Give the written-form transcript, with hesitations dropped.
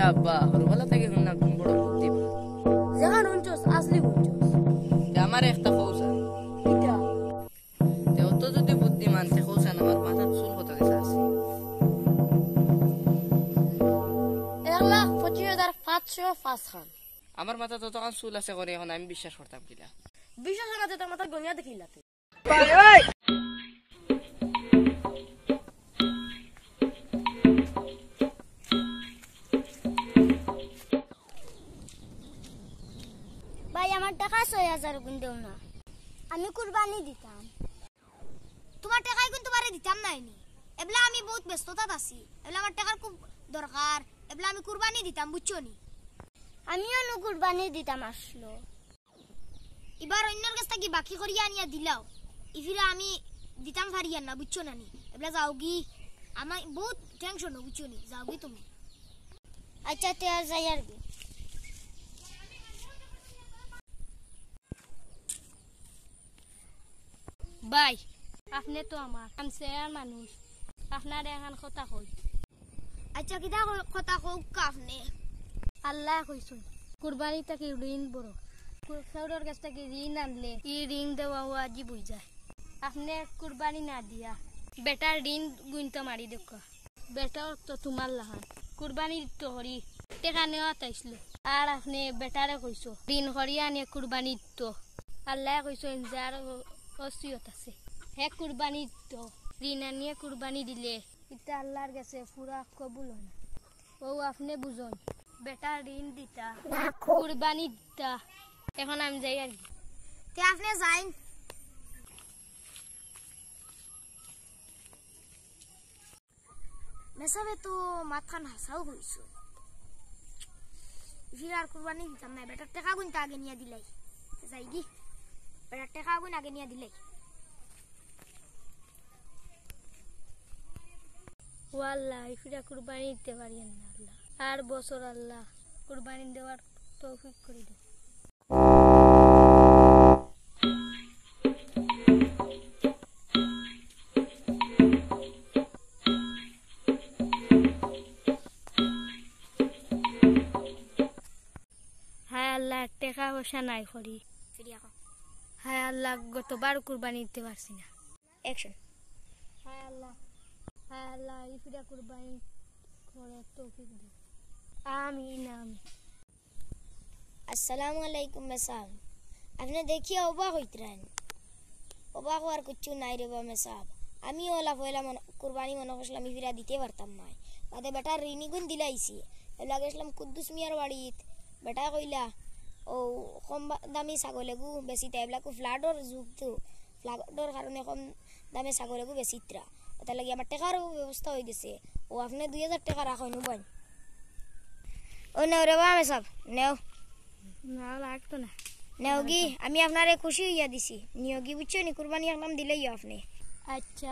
আব্বা হরবেলা থেকে না বড় বুদ্ধি যেখান অঞ্চস আসলি বুঝছস আমার একটা কৌশা এটা তেও তো যদি বুদ্ধিমান সে কৌশা আমার মাথার চুল হতে গেছে আছে 1,25,505 খান আমার মাথা তো তখন চুল আছে করে এখন আমি বিশ্বাস করতাম কিলা বিশ্বাস না তোর মাথা গনিয়া দেখিলাতে ভাই আমার টাকা 6,000 গুণ দেও না আমি কুরবানি দিতাম তোমার টাকাই গুণ তোমারে দিতাম নাইনি এবলা আমি বহুত ব্যস্ততাত আছি এবলা আমার টাকার খুব দরকার এবলা আমি কুরবানি দিতাম বুঝছো নি আমিও নো কুরবানি দিতাম আসলো এবার অন্যর কাছ থেকে বাকি করিয়া আনিয়া দিলাও ইফিরা আমি দিতাম পারিয়া না বুঝছো না নি এবলা যাওগি আমার বহুত টেনশন বুঝছো নি যাওগি তুমি আচ্ছা তে যাই আর কি ভাই আপনি তো আমার আনসার মানুষ আপনার এখন কথা কই আচ্ছা কিটা কথা কোক আপনি আল্লাহ কইছুন কুরবানি থেকে ঋণ বড় সৌরর কাছ থেকে ঋণ আনলে এই ঋণ দেওয়া আজি বই যায় আপনি কুরবানি না দিয়া বেটার ঋণ গুনতে মারি দেখ বেটার তো তোমার লাহান কুরবানি তো হরি টেকা নেওয়া তাইছিল আর আপনি বেটারে কইছো ঋণ হরিয়া আনিয়ে কুরবানি তো আল্লাহ কইছেন যার ওসিয়ত আছে হে কুরবানি তো ঋণ আনিয়ে কুরবানি দিলে এটা আল্লাহর কাছে পুরা কবুল হয় না ও আপনি বুঝুন বেটা ঋণ দিতা কুরবানি দিতা এখন আমি যাই আর কি তে আপনি যাইন মেসাবে তো মাথান হাসাও হইছো ফির আর কুরবানি দিতাম না বেটার টাকা গুনতে আগে নিয়ে দিলাই যাই কি বেটার টাকা গুন আগে নিয়ে দিলাই ও আল্লাহ ইফিরা কুরবানি দিতে পারি না আল্লাহ আর বছর আল্লাহ কুরবানি দেওয়ার তৌফিক করে দাও হায় আল্লাহ টাকা পয়সা নাই করি ফিরিয়া কও হায় আল্লাহ গতবার কুরবানি দিতে পারছি না অ্যাকশন হায় আল্লাহ ইফিরা কুরবানি করার তৌফিক দাও আমিন আমিন আসসালামু আলাইকুম মেসাব আপনি দেখিয়ে অবাক হইতরেন অবাক হওয়ার কিচ্ছু নাই রে বা মেসাব আমি ওলা পয়লা কুরবানি মনে করছিলাম ফিরা দিতে পারতাম না বাদে বেটা ঋণী গুণ দিলাইছি এলা গেছিলাম কুদ্দুস মিয়ার বাড়িত বেটা কইলা ও কম দামি ছাগলেগু বেশি তাইবলাকু ফ্লাডর যুগ তো ফ্লাডর কারণে কম দামে ছাগলেগু বেশিত্রা তার লাগে আমার টাকার ব্যবস্থা হয়ে গেছে ও আপনি 2,000 টাকা রাখুন বোন ও নেও রে বা মেসাব নেও না লাগতো না নেওগি আমি আপনারে খুশি হইয়া দিছি নিয়োগি বুঝছো নি কুরবানি একদম দিলেই আপনি আচ্ছা